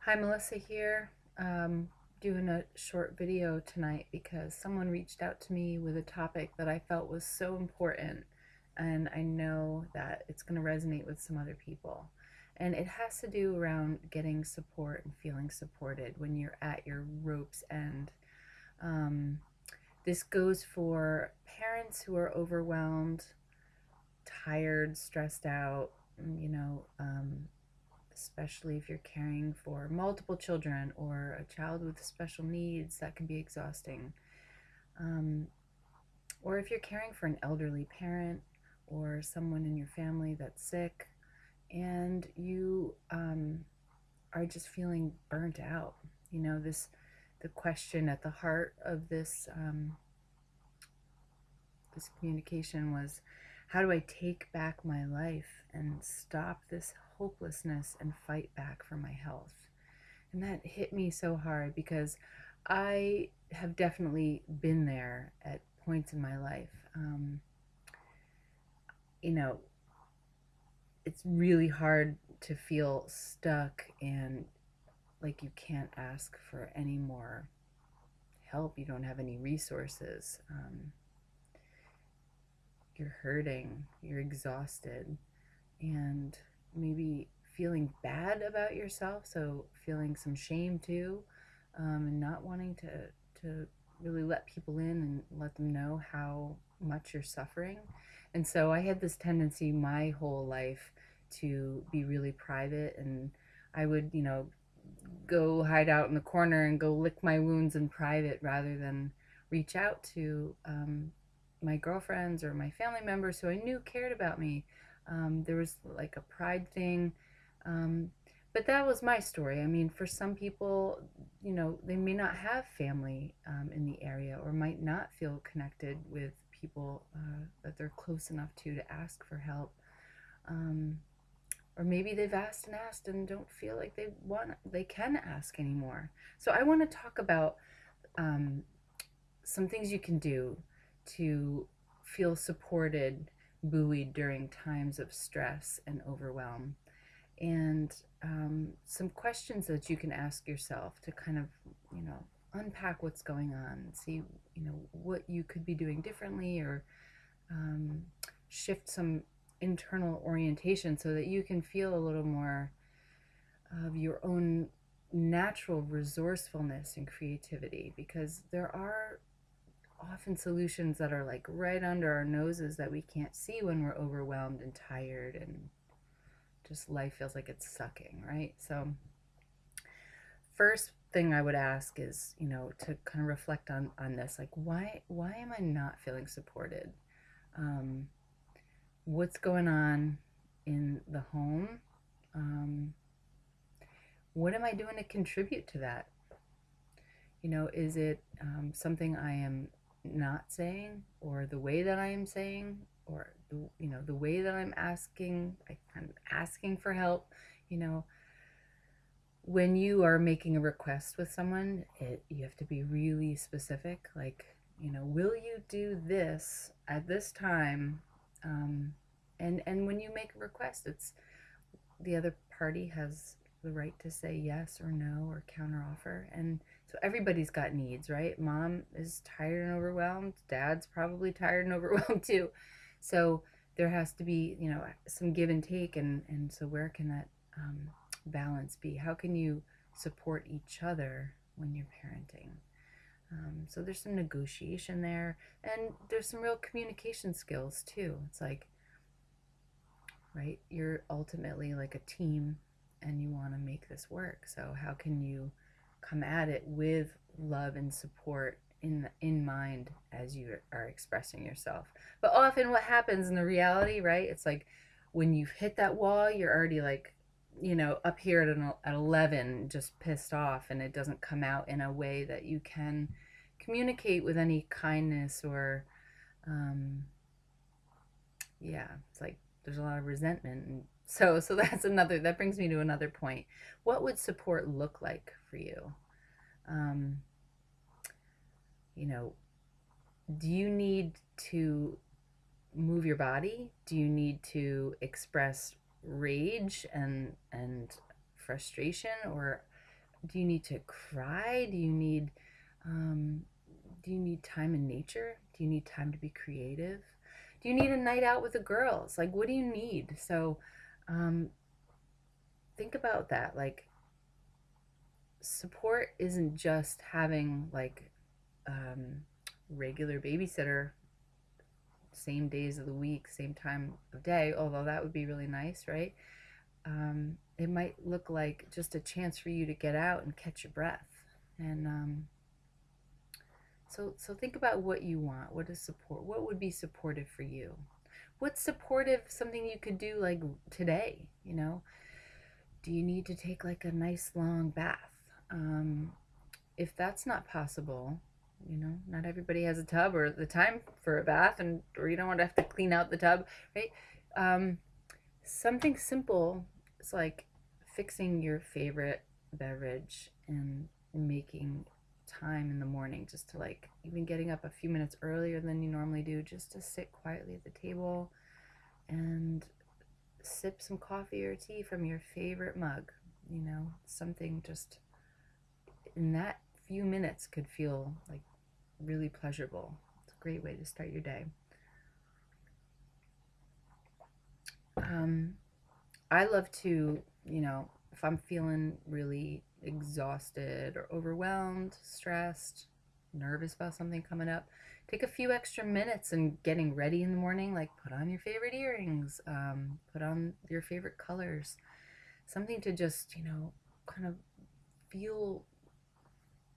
Hi, Melissa here. Doing a short video tonight because someone reached out to me with a topic that I felt was so important, and I know that it's going to resonate with some other people. And it has to do around getting support and feeling supported when you're at your rope's end. Um, this goes for parents who are overwhelmed, tired, stressed out, you know, especially if you're caring for multiple children or a child with special needs. That can be exhausting. Um, or if you're caring for an elderly parent or someone in your family that's sick and you are just feeling burnt out. The question at the heart of this communication was, how do I take back my life and stop this hopelessness and fight back for my health? And that hit me so hard because I have definitely been there at points in my life. You know, it's really hard to feel stuck and like you can't ask for any more help. You don't have any resources. You're hurting, you're exhausted, and maybe feeling bad about yourself. So feeling some shame too, and not wanting to really let people in and let them know how much you're suffering. And so I had this tendency my whole life to be really private, and I would, go hide out in the corner and go lick my wounds in private rather than reach out to my girlfriends or my family members who I knew cared about me. There was like a pride thing. Um, but that was my story. I mean, for some people, they may not have family in the area or might not feel connected with people that they're close enough to ask for help. Um, or maybe they've asked and don't feel like they can ask anymore. So I want to talk about um, some things you can do to feel supported, buoyed during times of stress and overwhelm, and some questions that you can ask yourself to kind of, unpack what's going on and see, what you could be doing differently, or um, shift some internal orientation so that you can feel a little more of your own natural resourcefulness and creativity, because there are often solutions that are like right under our noses that we can't see when we're overwhelmed and tired and just life feels like it's sucking, right? So first thing I would ask is, to kind of reflect on this, like, why am I not feeling supported? um, what's going on in the home? um, what am I doing to contribute to that? Is it something I am not saying, or the way that I am saying, or the way that I'm asking for help? You know, when you are making a request with someone, you have to be really specific. Like, will you do this at this time? And when you make a request, it's the other party has the right to say yes or no or counteroffer. And so everybody's got needs, right? Mom is tired and overwhelmed. Dad's probably tired and overwhelmed too. So there has to be, some give and take. And so where can that balance be? How can you support each other when you're parenting? So there's some negotiation there, and there's some real communication skills too. It's like, right? You're ultimately like a team and you want to make this work. So how can you come at it with love and support in mind as you are expressing yourself? But often what happens in the reality, right? It's like when you've hit that wall, you're already like, up here at 11, just pissed off, and it doesn't come out in a way that you can communicate with any kindness or um, yeah, it's like there's a lot of resentment. And so that brings me to another point. What would support look like for you? um you know do you need to move your body? Do you need to express rage and frustration? Or Do you need to cry? Um, do you need time in nature? Do you need time to be creative? Do you need a night out with the girls? Like, what do you need? So, um, think about that. Like, support isn't just having like um, regular babysitter, same days of the week, same time of day, although that would be really nice, right? It might look like just a chance for you to get out and catch your breath. And so think about what you want. What is support? What would be supportive for you? What's supportive? Something you could do like today. Do you need to take like a nice long bath? Um, if that's not possible, not everybody has a tub or the time for a bath, and or you don't want to have to clean out the tub, right? Um, Something simple is like fixing your favorite beverage and making time in the morning, just to like even getting up a few minutes earlier than you normally do, just to sit quietly at the table and sip some coffee or tea from your favorite mug. Something just in that few minutes could feel like really pleasurable. It's a great way to start your day. Um, I love to, if I'm feeling really exhausted or overwhelmed, stressed, nervous about something coming up, take a few extra minutes and getting ready in the morning. Like put on your favorite earrings, put on your favorite colors, something to just, kind of feel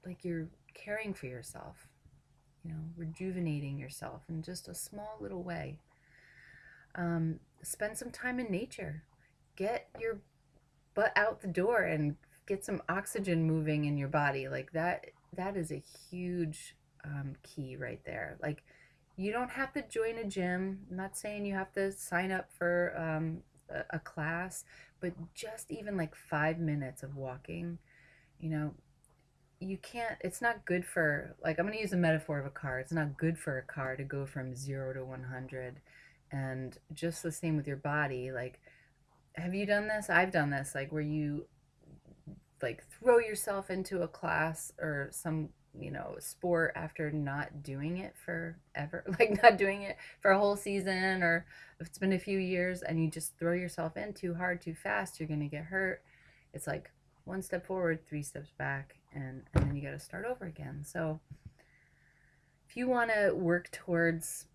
like you're caring for yourself, rejuvenating yourself in just a small little way. Spend some time in nature. Get your butt out the door and get some oxygen moving in your body. Like that is a huge key right there. Like you don't have to join a gym. I'm not saying you have to sign up for a class, but just even like 5 minutes of walking, you know, you can't, it's not good for, like, I'm going to use a metaphor of a car. It's not good for a car to go from 0 to 100. And just the same with your body. Like, have you done this? I've done this, like, where you like throw yourself into a class or some, sport after not doing it forever, like not doing it for a whole season, or if it's been a few years and you just throw yourself in too hard, too fast, you're going to get hurt. It's like one step forward, three steps back, and then you got to start over again. So if you want to work towards,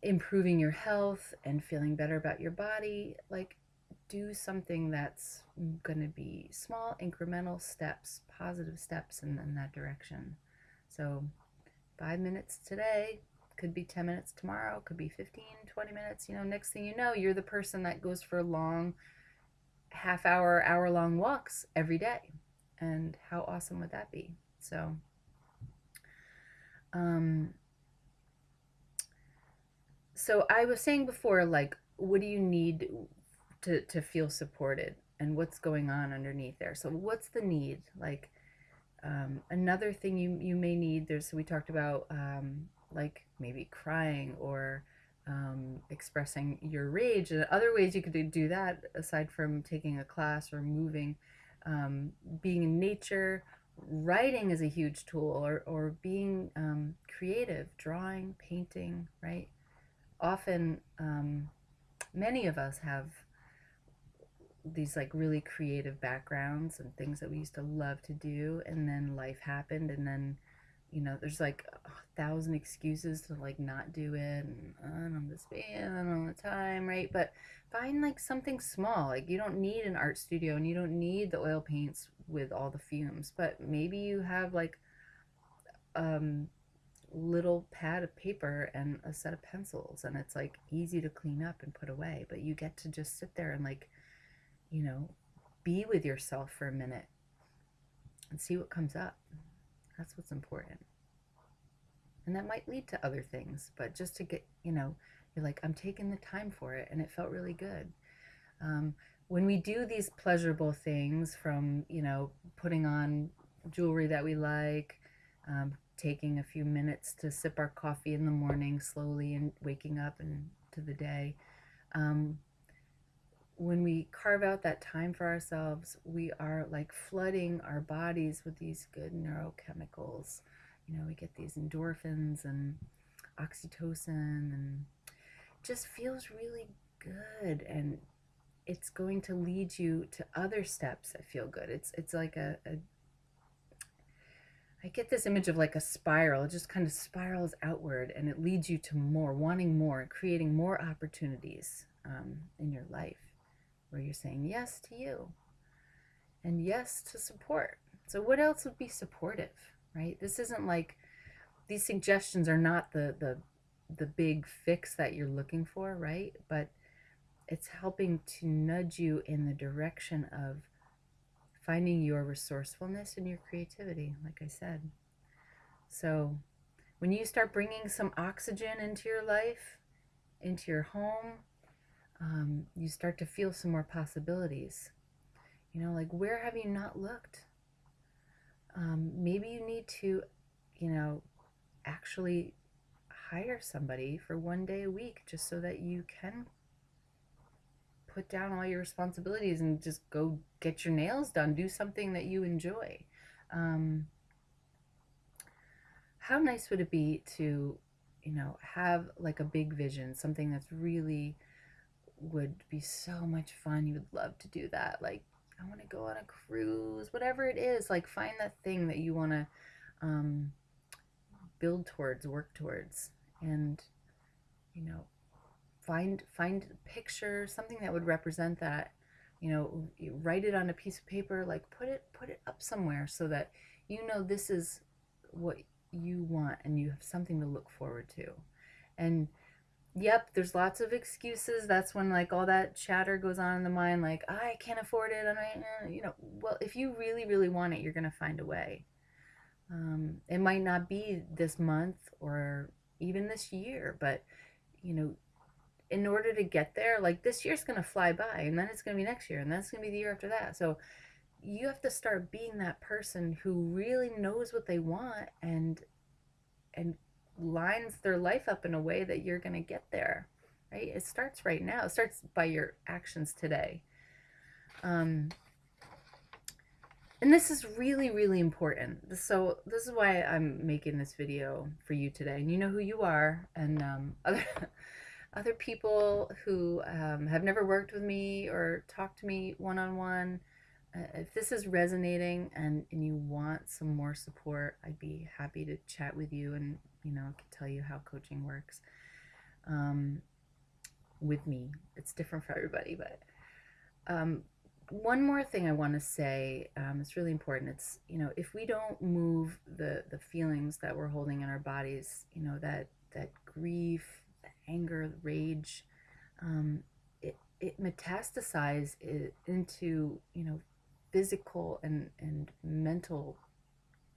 improving your health and feeling better about your body, like do something that's going to be small incremental steps, positive steps in that direction. So 5 minutes today, could be 10 minutes tomorrow, could be 15, 20 minutes. Next thing you know, you're the person that goes for long half hour long walks every day. And how awesome would that be? Um, so I was saying before, like, what do you need to feel supported, and what's going on underneath there? So what's the need? Like, another thing you may need, we talked about, like maybe crying or expressing your rage, and other ways you could do that aside from taking a class or moving, being in nature. Writing is a huge tool, or being creative, drawing, painting, right? Often, many of us have these like really creative backgrounds and things that we used to love to do, and then life happened, and then there's like 1,000 excuses to like not do it, and I don't understand, I don't have the time, right? But find like something small. Like you don't need an art studio and you don't need the oil paints with all the fumes, but maybe you have like um little pad of paper and a set of pencils, and it's like easy to clean up and put away, but you get to just sit there and like, you know, be with yourself for a minute and see what comes up. That's what's important. And that might lead to other things, but just to get, you're like, I'm taking the time for it, and it felt really good. Um, when we do these pleasurable things, from, putting on jewelry that we like, taking a few minutes to sip our coffee in the morning slowly and waking up into the day, um, when we carve out that time for ourselves, we are like flooding our bodies with these good neurochemicals. We get these endorphins and oxytocin, and it just feels really good. And it's going to lead you to other steps that feel good. It's like I get this image of like a spiral. It just kind of spirals outward, and it leads you to more, wanting more, creating more opportunities in your life, where you're saying yes to you and yes to support. So what else would be supportive, right? This isn't like, these suggestions are not the big fix that you're looking for, right? But it's helping to nudge you in the direction of finding your resourcefulness and your creativity, like I said. So when you start bringing some oxygen into your life, into your home, you start to feel some more possibilities. Like, where have you not looked? Maybe you need to, actually hire somebody for 1 day a week, just so that you can put down all your responsibilities and just go get your nails done, do something that you enjoy. Um, how nice would it be to, have like a big vision, something that's really would be so much fun. You would love to do that. Like, I want to go on a cruise, whatever it is. Like, find that thing that you want to um, build towards, work towards, and you know, find a picture, something that would represent that. You write it on a piece of paper, like put it up somewhere, so that this is what you want, and you have something to look forward to. And yep, there's lots of excuses. That's when like all that chatter goes on in the mind, like, I can't afford it, and well, if you really, really want it, you're gonna find a way. It might not be this month or even this year, but you know, in order to get there, like, this year's gonna fly by, and then it's gonna be next year, and then it's gonna be the year after that. So you have to start being that person who really knows what they want, and lines their life up in a way that you're going to get there, right? It starts right now. It starts by your actions today. um, and this is really, really important. So this is why I'm making this video for you today, and you know who you are. And other people who have never worked with me or talked to me one-on-one, if this is resonating, and you want some more support, I'd be happy to chat with you, and I can tell you how coaching works with me. It's different for everybody. But one more thing I want to say, it's really important. It's, if we don't move the feelings that we're holding in our bodies, that grief, the anger, the rage, it metastasizes into, physical and mental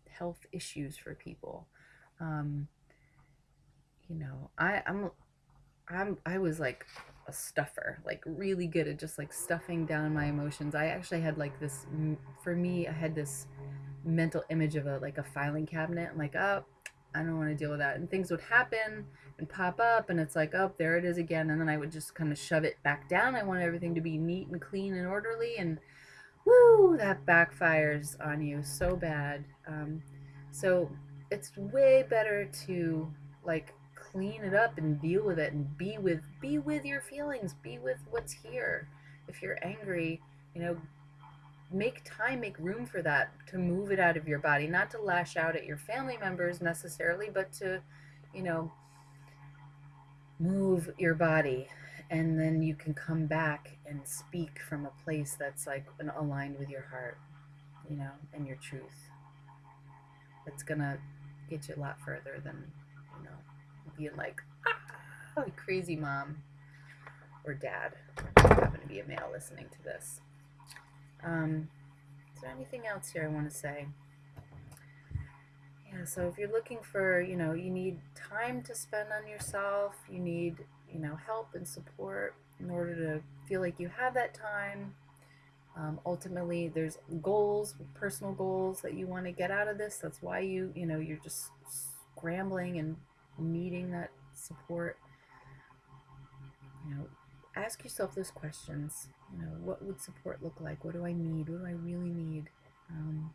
health issues for people. Um, I was like a stuffer, like really good at just like stuffing down my emotions. I actually had like this, for me, I had this mental image of a filing cabinet. I'm like, oh, I don't want to deal with that. And things would happen and pop up, and it's like, oh, there it is again. And then I would just kind of shove it back down. I wanted everything to be neat and clean and orderly, and woo, that backfires on you so bad. So it's way better to like clean it up and deal with it, and be with your feelings, be with what's here. If you're angry, make time, make room for that, to move it out of your body, not to lash out at your family members necessarily, but to, you know, move your body. And then you can come back and speak from a place that's like aligned with your heart, and your truth. It's gonna get you a lot further than, being like, ah, crazy mom or dad. I happen to be a male listening to this. Is there anything else here I want to say? Yeah, so if you're looking for, you need time to spend on yourself, you need, help and support in order to feel like you have that time. Ultimately, there's goals, personal goals that you want to get out of this. That's why you're just scrambling and needing that support. Ask yourself those questions. You know, what would support look like? What do I need? What do I really need? Um,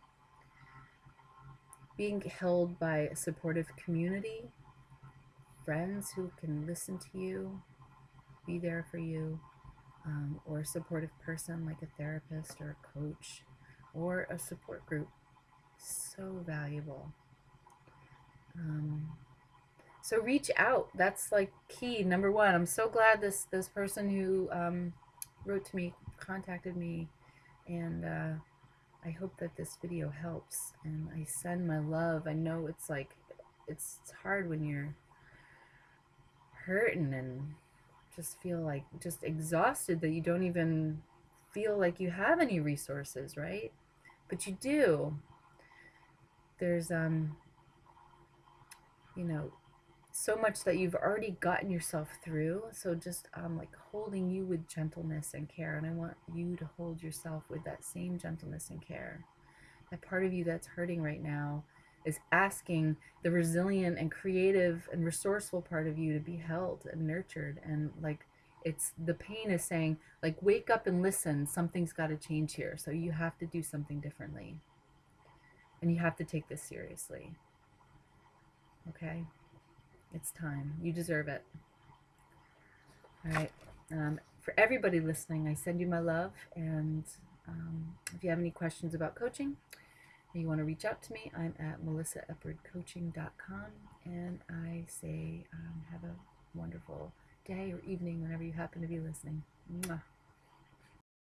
Being held by a supportive community, friends who can listen to you, be there for you, or a supportive person like a therapist or a coach or a support group. So valuable. Um, so reach out. That's like key number one. I'm so glad this person who wrote to me contacted me, and I hope that this video helps. And I send my love. I know it's like it's hard when you're hurting and just feel like just exhausted that you don't even feel like you have any resources, right? But you do. There's you know, so much that you've already gotten yourself through. So just like holding you with gentleness and care, and I want you to hold yourself with that same gentleness and care. That part of you that's hurting right now is asking the resilient and creative and resourceful part of you to be held and nurtured, and like it's the pain is saying like wake up and listen, something's got to change here, so you have to do something differently, and you have to take this seriously. Okay, it's time. You deserve it. All right. For everybody listening, I send you my love, and if you have any questions about coaching, you want to reach out to me, I'm at melissaepwardcoaching.com, and I say have a wonderful day or evening whenever you happen to be listening. Mwah.